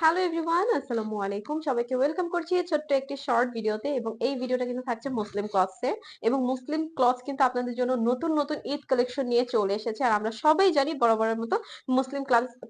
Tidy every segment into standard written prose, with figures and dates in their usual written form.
Hello everyone, আসসালামু আলাইকুম। সবাইকে ওয়েলকাম করছি ছোট্ট একটি শর্ট ভিডিওতে। এবং এই ভিডিওটা কিন্তু থাকছে মুসলিম ক্লথসের। এবং মুসলিম ক্লথস কিন্তু আপনাদের জন্য নতুন নতুন ঈদ কালেকশন নিয়ে চলে এসেছে। আর আমরা সবাই জানি বরাবরের মতো মুসলিম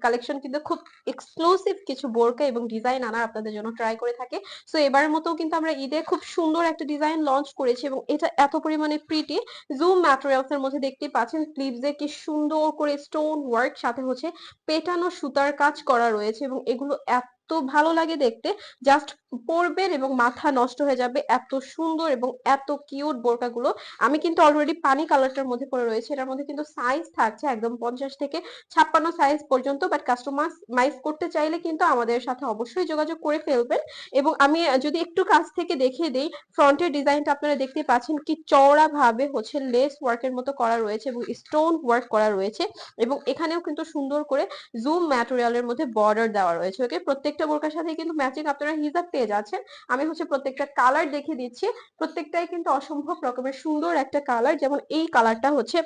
কালেকশন কিন্তু খুব এক্সক্লুসিভ কিছু বোরকা এবং ডিজাইন আনা আপনাদের জন্য ট্রাই করে থাকে। সো এবারের মতো কিন্তু আমরা ঈদে খুব সুন্দর একটা ডিজাইন লঞ্চ করেছি এবং এটা এত পরিমাণে প্রিটি। জুম ম্যাটেরিয়ালস এর মধ্যে দেখতেই পাচ্ছেন, স্লিভসে কি সুন্দর করে স্টোন ওয়ার্ক, সাথে হচ্ছে পেটানো সুতার কাজ করা রয়েছে এবং এগুলো এত ভালো লাগে দেখতে, জাস্ট পরবেন এবং মাথা নষ্ট হয়ে যাবে, এত সুন্দর এবং এত কিউট বোরকাগুলো। আমি কিন্তু অলরেডি পানি কালারটার মধ্যে পরে রয়েছে। এটার মধ্যে কিন্তু সাইজ থাকছে একদম 50 থেকে 56 সাইজ পর্যন্ত, বাট কাস্টমাইজ করতে চাইলে কিন্তু আমাদের সাথে অবশ্যই যোগাযোগ করে ফেলবেন। এবং আমি যদি একটু কাছ থেকে দেখিয়ে দেই, ফ্রন্টের ডিজাইনটা আপনারা দেখতে পাচ্ছেন কি চওড়া ভাবে হচ্ছে লেস ওয়ার্কের মতো করা রয়েছে এবং স্টোন ওয়ার্ক করা রয়েছে। এবং এখানেও কিন্তু সুন্দর করে জুম ম্যাটেরিয়ালের মধ্যে বর্ডার দেওয়া রয়েছে। ওকে, প্রত্যেকটা বোরকার সাথে কিন্তু ম্যাচিং আপনারা হিজাব পেয়ে যাচ্ছেন। আমি হচ্ছে প্রত্যেকটা কালার দেখিয়ে দিচ্ছি। প্রত্যেকটাই কিন্তু অসম্ভব রকমের সুন্দর একটা কালার। যেমন এই কালারটা হচ্ছে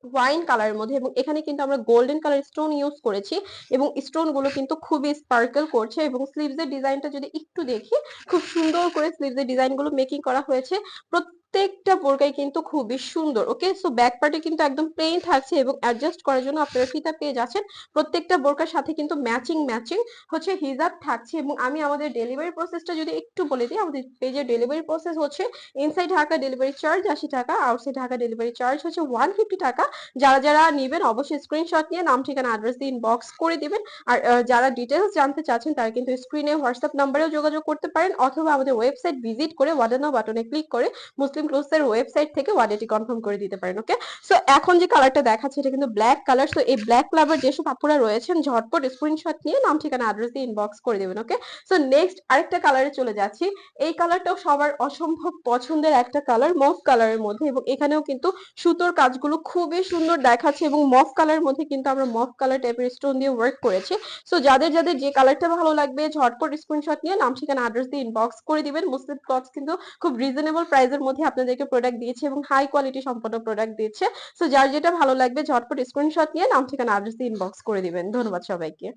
ওয়াইন কালারের মধ্যে এবং এখানে কিন্তু আমরা গোল্ডেন কালার স্টোন ইউজ করেছি এবং স্টোন গুলো কিন্তু খুবই স্পার্কল করছে। এবং স্লিভস এর ডিজাইনটা যদি একটু দেখি, খুব সুন্দর করে স্লিভস এর ডিজাইন গুলো মেকিং করা হয়েছে। প্রত্যেকটা বোরকাই কিন্তু খুবই সুন্দর। ওকে, সো ব্যাক পার্টে কিন্তু একদম প্লেন থাকছে এবং অ্যাডজাস্ট করার জন্য আপনারা ফিতা পেয়ে যাচ্ছেন। প্রত্যেকটা বোরকার সাথে কিন্তু ম্যাচিং ম্যাচিং হচ্ছে হিজাব থাকছে। এবং আমি আমাদের ডেলিভারি প্রসেসটা যদি একটু বলে দিই, আমাদের পেজের ডেলিভারি প্রসেস হচ্ছে ইনসাইড ঢাকা ডেলিভারি চার্জ 80 টাকা, আউটসাইড ঢাকা ডেলিভারি চার্জ হচ্ছে 150 টাকা। যারা যারা নিবেন অবশ্যই স্ক্রিনশট নিয়ে নাম ঠিকানা অ্যাড্রেস দিয়ে ইনবক্স করে দিবেন। আর যারা ডিটেলস জানতে চাচ্ছেন তারা কিন্তু স্ক্রিনে হোয়াটসঅ্যাপ নাম্বারেও যোগাযোগ করতে পারেন, অথবা আমাদের ওয়েবসাইট ভিজিট করে অর্ডার নাও বাটনে ক্লিক করে মুসলিম ক্লোথস এর ওয়েবসাইট থেকে অর্ডারটি কনফার্ম করে দিতে পারেন। ওকে, সো এখন যে কালারটা দেখাচ্ছে এটা কিন্তু ব্ল্যাক কালার। সো এই ব্ল্যাক কালার যেসব আপুরা রয়েছেন ঝটপট স্ক্রিনশট নিয়ে নাম ঠিকানা অ্যাড্রেস দিয়ে ইনবক্স করে দিবেন। ওকে, সো নেক্সট আরেকটা কালারে চলে যাচ্ছি। এই কালারটাও সবার অসম্ভব পছন্দের একটা কালার, মফ কালারের মধ্যে। এবং এখানেও কিন্তু সুতোর কাজগুলো খুবই সুন্দর দেখাচ্ছে এবং মফ কালারের মধ্যে কিন্তু আমরা মফ কালার টাইপের স্টোন দিয়ে ওয়ার্ক করেছি। সো যাদের যাদের যে কালারটা ভালো লাগবে ঝটপট স্ক্রিনশট নিয়ে নাম ঠিকানা অ্যাড্রেস দিয়ে ইনবক্স করে দিবেন। মুসলিম ক্লথস কিন্তু খুব রিজনেবল প্রাইসের মধ্যে আপনাদেরকে প্রোডাক্ট দিয়েছে এবং হাই কোয়ালিটি সম্পন্ন প্রোডাক্ট দিচ্ছে। সো যার যেটা ভালো লাগবে ঝটপট স্ক্রিনশট নিয়ে নাম ঠিকানা অ্যাড্রেস দিয়ে ইনবক্স করে দিবেন। ধন্যবাদ সবাইকে।